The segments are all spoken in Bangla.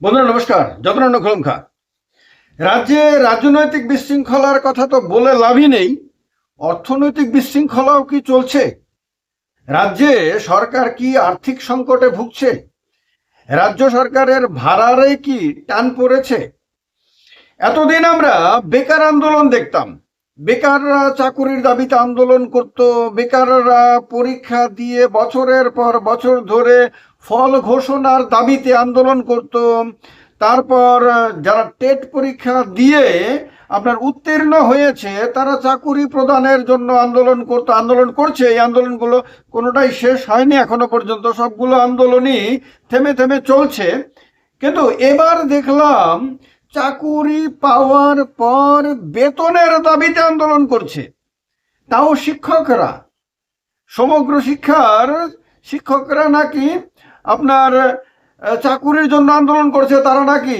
বন্ধুরা নমস্কার। যতনন্দ খোলমখা। রাজ্যে রাজনৈতিক বিশৃঙ্খলার কথা তো বলে লাভই নেই, অর্থনৈতিক বিশৃঙ্খলাও কি চলছে? রাজ্যে সরকার কি আর্থিক সংকটে ভুগছে? রাজ্য সরকারের ভাড়ারে কি টান পড়েছে? এতদিন আমরা বেকার আন্দোলন দেখতাম, বেকাররা চাকুরির দাবিতে আন্দোলন করত, বেকাররা পরীক্ষা দিয়ে বছরের পর বছর ধরে ফল ঘোষণার দাবিতে আন্দোলন করত। তারপর যারা টেট পরীক্ষা দিয়ে আপনার উত্তীর্ণ হয়েছে তারা চাকুরি প্রদানের জন্য আন্দোলন করতো, আন্দোলন করছে। এই আন্দোলনগুলো কোনোটাই শেষ হয়নি এখনো পর্যন্ত, সবগুলো আন্দোলনই থেমে থেমে চলছে। কিন্তু এবার দেখলাম চাকুরি পাওয়ার পর বেতনের দাবিতে আন্দোলন করছে, তাও শিক্ষকরা। সমগ্র শিক্ষার শিক্ষকরা নাকি আপনার চাকুরির জন্য আন্দোলন করছে, তারা নাকি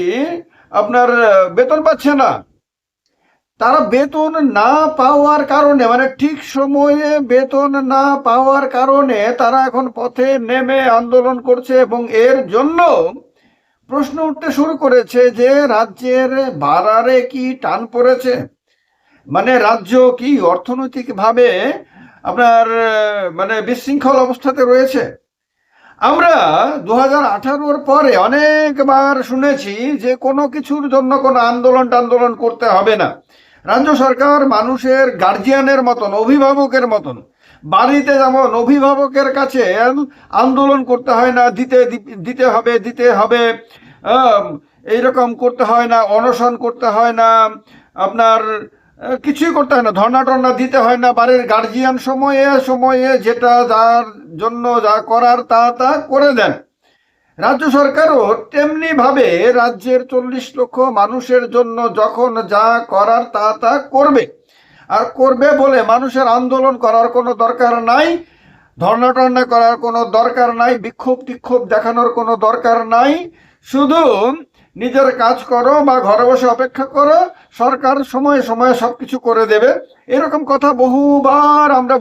আপনার বেতন পাচ্ছে না। তারা বেতন না পাওয়ার কারণে, মানে ঠিক সময়ে বেতন না পাওয়ার কারণে তারা এখন পথে নেমে আন্দোলন করছে, এবং এর জন্য প্রশ্ন উঠতে শুরু করেছে যে রাজ্যের ভাড়ারে কি টান পড়েছে? মানে রাজ্য কি অর্থনৈতিকভাবে আপনার মানে বিশৃঙ্খল অবস্থাতে রয়েছে? আমরা 2018-র পরে অনেকবার শুনেছি যে কোনো কিছুর জন্য কোনো আন্দোলন করতে হবে না। রাজ্য সরকার মানুষের গার্জিয়ানের মতন, অভিভাবকের মতন, বাড়িতে যেমন অভিভাবকের কাছে আন্দোলন করতে হয় না, দিতে হবে এইরকম করতে হয় না, অনশন করতে হয় না, আপনার কিছুই করতে হয় না, ধর্ণা টর্ণা দিতে হয় না। বাড়ির গার্জিয়ান সময়ে সময়ে যেটা যার জন্য যা করার তা করে দেন। রাজ্য সরকারও তেমনি ভাবে রাজ্যের 40 লক্ষ মানুষের জন্য যখন যা করার তা করবে। আর করবে বলে মানুষের আন্দোলন করার কোনো দরকার নাই, ধর্ণা টর্ণা করার কোনো দরকার নাই, বিক্ষোভ টিক্ষোভ দেখানোর কোনো দরকার নাই। শুধু নিজের কাজ করো বা ঘরে বসে অপেক্ষা করো, সরকার সময়ে সময়ে সবকিছু করে দেবে। এরকম কথা বহুবার আমরা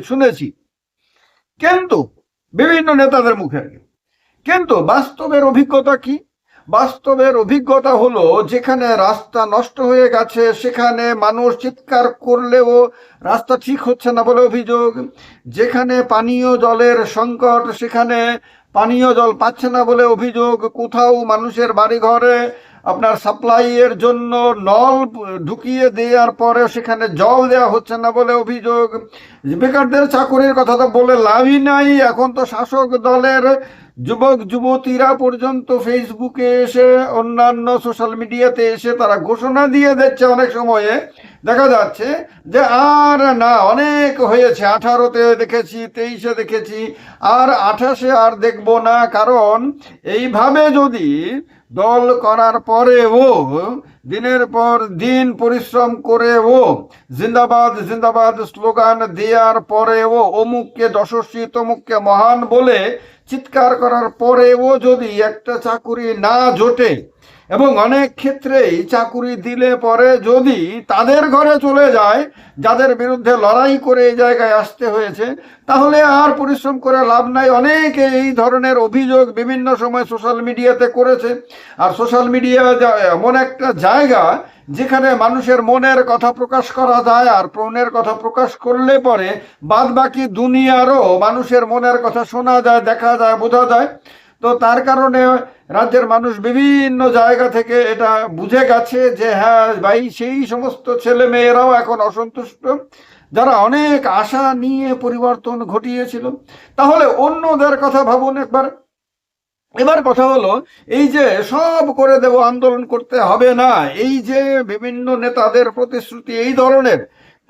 শুনেছি, কিন্তু বিভিন্ন নেতাদের মুখে। কিন্তু বাস্তবের অভিজ্ঞতা কি? বাস্তবের অভিজ্ঞতা হলো, যেখানে রাস্তা নষ্ট হয়ে গেছে সেখানে মানুষ চিৎকার করলেও রাস্তা ঠিক হচ্ছে না বলে অভিযোগ। যেখানে পানীয় জলের সংকট সেখানে পানীয় জল পাচ্ছে না বলে অভিযোগ। কোথাও মানুষের বাড়ি ঘরে আপনার সাপ্লাইয়ের জন্য নল ঢুকিয়ে দেওয়ার পরে সেখানে জল দেওয়া হচ্ছে না বলে অভিযোগ। বেকারদের চাকরির কথা তো বলে লাভই নাই। এখন তো শাসক দলের যুবক যুবতীরা পর্যন্ত ফেসবুকে এসে, অন্যান্য সোশ্যাল মিডিয়াতে এসে তারা ঘোষণা দিয়ে দিচ্ছে। অনেক সময়ে দেখা যাচ্ছে যে আর না, অনেক হয়েছে, 18-তে দেখেছি, 23-এ দেখেছি, আর 28-এ আর দেখব না। কারণ এইভাবে যদি দল করার পরেও দিনের পর দিন পরিশ্রম করেও জিন্দাবাদ জিন্দাবাদ স্লোগান দেওয়ার পরেও অমুককে যশস্বী তমুককে মহান বলে চিৎকার করার পরেও যদি একটা চাকুরি না জোটে, এবং অনেক ক্ষেত্রেই চাকুরি দিলে পরে যদি তাদের ঘরে চলে যায় যাদের বিরুদ্ধে লড়াই করে এই জায়গায় আসতে হয়েছে, তাহলে আর পরিশ্রম করে লাভ নাই। অনেকে এই ধরনের অভিযোগ বিভিন্ন সময় সোশ্যাল মিডিয়াতে করেছে। আর সোশ্যাল মিডিয়া এমন একটা জায়গা যেখানে মানুষের মনের কথা প্রকাশ করা যায়, আর প্রাণের কথা প্রকাশ করলে পরে বাদ বাকি দুনিয়ারও মানুষের মনের কথা শোনা যায়, দেখা যায়, বোঝা যায়। তো তার কারণে রাজ্যের মানুষ বিভিন্ন জায়গা থেকে এটা বুঝে গেছে যে হ্যাঁ ভাই, সেই সমস্ত ছেলে মেয়েরাও এখন অসন্তুষ্ট যারা অনেক আশা নিয়ে পরিবর্তন ঘটিয়েছিল। তাহলে অন্যদের কথা ভাবুন একবার। এবার কথা হলো, এই যে সব করে দেব, আন্দোলন করতে হবে না, এই যে বিভিন্ন নেতাদের প্রতিশ্রুতি এই ধরনের,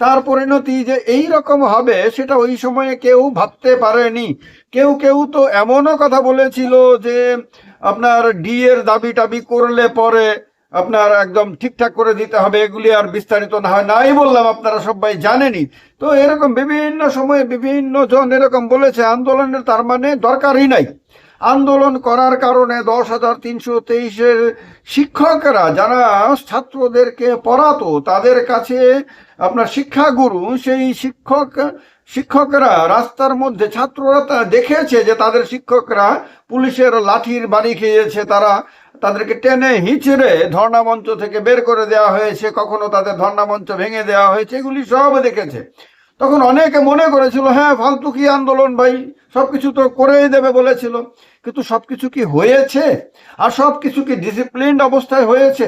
তার পরিণতি যে এই রকম হবে সেটা ওই সময়ে কেউ ভাবতে পারেনি। কেউ কেউ তো এমনও কথা বলেছিল যে আপনার এর দাবি টাবি করলে পরে আপনার একদম ঠিকঠাক করে দিতে হবে, এগুলি আর বিস্তারিত না হয়। নাই বললাম, আপনারা সবাই জানেনই। তো এরকম বিভিন্ন সময়ে বিভিন্ন জন এরকম বলেছে। আন্দোলনের তার মানে দরকারই নাই। আন্দোলন করার কারণে 10,323-এর শিক্ষকরা যারা ছাত্রদেরকে পড়াতো, তাদের কাছে আপনার শিক্ষাগুরু, সেই শিক্ষকরা রাস্তার মধ্যে, ছাত্ররা তা দেখেছে যে তাদের শিক্ষকরা পুলিশের লাঠির বাড়ি খেয়েছে, তারা তাদেরকে টেনে হিচড়ে ধর্ণা মঞ্চ থেকে বের করে দেওয়া হয়েছে, কখনো তাদের ধর্ণা মঞ্চ ভেঙে দেওয়া হয়েছে, এগুলি সব দেখেছে। তখন অনেকে মনে করেছিল হ্যাঁ ফালতু কি আন্দোলন ভাই, সবকিছু তো করেই দেবে বলেছিল। কিন্তু সবকিছু কি হয়েছে? আর সবকিছু কি ডিসিপ্লিনড অবস্থায় হয়েছে?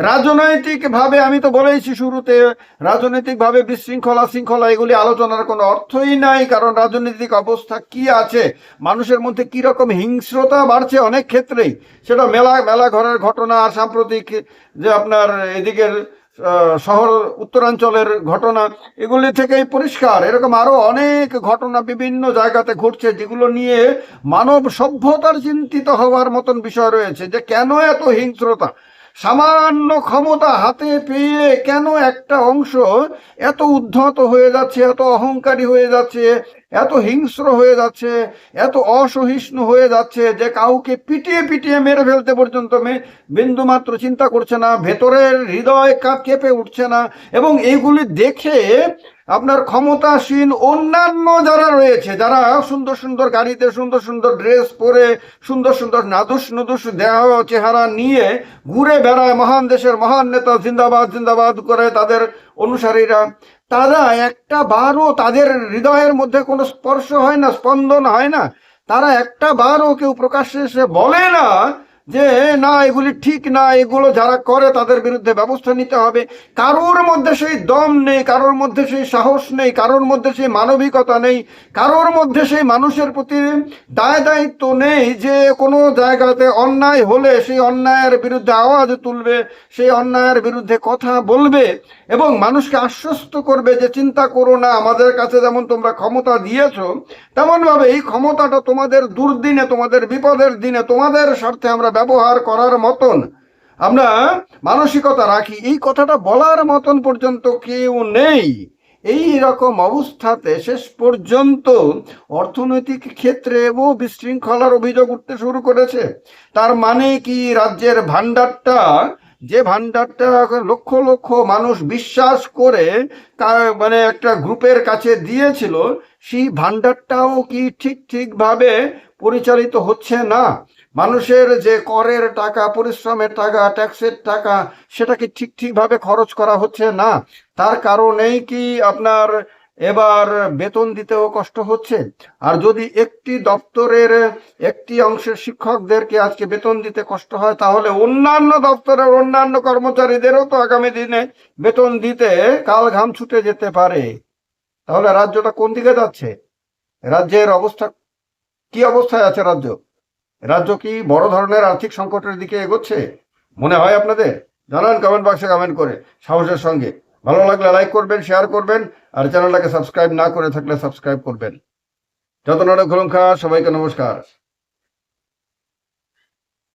রাজনৈতিকভাবে, আমি তো বলেইছি শুরুতে, রাজনৈতিকভাবে বিশৃঙ্খলা শৃঙ্খলা এগুলি আলোচনার কোনো অর্থই নাই। কারণ রাজনৈতিক অবস্থা কি আছে, মানুষের মধ্যে কি রকম হিংস্রতা বাড়ছে অনেক ক্ষেত্রেই, সেটা মেলা মেলা ঘরের ঘটনা। আর সাম্প্রতিক যে আপনার এদিকের শহর উত্তরাঞ্চলের ঘটনা, এগুলি থেকেই পরিষ্কার। এরকম আরো অনেক ঘটনা বিভিন্ন জায়গাতে ঘটছে, যেগুলো নিয়ে মানব সভ্যতার চিন্তিত হওয়ার মতন বিষয় রয়েছে, যে কেন এত হিংস্রতা। সামান্য ক্ষমতা হাতে পেয়ে কেন একটা অংশ এত উদ্ধত হয়ে যাচ্ছে, এত অহংকারী হয়ে যাচ্ছে, এত হিংস্র হয়ে যাচ্ছে, এত অসহিষ্ণু হয়ে যাচ্ছে, যে কাউকে পিটিয়ে পিটিয়ে মেরে ফেলতে পর্যন্ত বিন্দুমাত্র চিন্তা করছে না, ভেতরের হৃদয় কেঁপে উঠছে না। এবং এইগুলি দেখে আপনার ক্ষমতাসীন অন্যান্য যারা রয়েছে, যারা সুন্দর সুন্দর গাড়িতে সুন্দর সুন্দর ড্রেস পরে সুন্দর সুন্দর নাদুস নুদুস দেহ চেহারা নিয়ে ঘুরে বেড়ায়, মহান দেশের মহান নেতা জিন্দাবাদ জিন্দাবাদ করে তাদের অনুসারীরা, তারা একটা বারও তাদের হৃদয়ের মধ্যে কোনো স্পর্শ হয় না, স্পন্দন হয় না। তারা একটা বারও কেউ প্রকাশ্যে এসে বলে না যে না এগুলি ঠিক না, এগুলো যারা করে তাদের বিরুদ্ধে ব্যবস্থা নিতে হবে। কারোর মধ্যে সেই দম নেই, কারোর মধ্যে সেই সাহস নেই, কারোর মধ্যে সেই মানবিকতা নেই, কারোর মধ্যে সেই মানুষের প্রতি দায় দায়িত্ব নেই, যে কোনো জায়গাতে অন্যায় হলে সেই অন্যায়ের বিরুদ্ধে আওয়াজ তুলবে, সেই অন্যায়ের বিরুদ্ধে কথা বলবে এবং মানুষকে আশ্বস্ত করবে যে চিন্তা করো না, আমাদের কাছে যেমন তোমরা ক্ষমতা দিয়েছো, তেমনভাবে এই ক্ষমতাটা তোমাদের দুর্দিনে, তোমাদের বিপদের দিনে তোমাদের স্বার্থে আমরা ব্যবহার করার মতন আমরা মানসিকতা রাখি। এই কথাটা বলার মতন পর্যন্ত কেউ নেই। এই রকম অবস্থাতে শেষ পর্যন্ত অর্থনৈতিক ক্ষেত্রেও বিশৃঙ্খলার অভিযোগ উঠতে শুরু করেছে। তার মানে কি, রাজ্যের ভান্ডারটা, যে ভান্ডারটা লক্ষ লক্ষ মানুষ বিশ্বাস করে মানে একটা গ্রুপের কাছে দিয়েছিল, সেই ভান্ডারটাও কি ঠিকভাবে পরিচালিত হচ্ছে না? মানুষের যে করের টাকা, পরিশ্রমের টাকা, ট্যাক্সের টাকা, সেটাকে ঠিকভাবে খরচ করা হচ্ছে না। তার কারণেই কি আপনার এবার বেতন দিতেও কষ্ট হচ্ছে। আর যদি একটি দপ্তরের একটি অংশের শিক্ষকদেরকে আজকে বেতন দিতে কষ্ট হয়, তাহলে অন্যান্য দপ্তরের অন্যান্য কর্মচারীদেরও তো আগামী দিনে বেতন দিতে কাল ঘাম ছুটে যেতে পারে। তাহলে রাজ্যটা কোন দিকে যাচ্ছে? রাজ্যের অবস্থা কি অবস্থায় আছে? রাজ্য কি বড় ধরনের আর্থিক সংকটের দিকে এগোচ্ছে মনে হয় আপনাদের? জানান কমেন্ট বক্সে কমেন্ট করে সাহসের সঙ্গে। ভালো লাগলে লাইক করবেন, শেয়ার করবেন, আর চ্যানেলটাকে সাবস্ক্রাইব না করে থাকলে সাবস্ক্রাইব করবেন। যত নড়ে খোলঙ্খা, সবাইকে নমস্কার।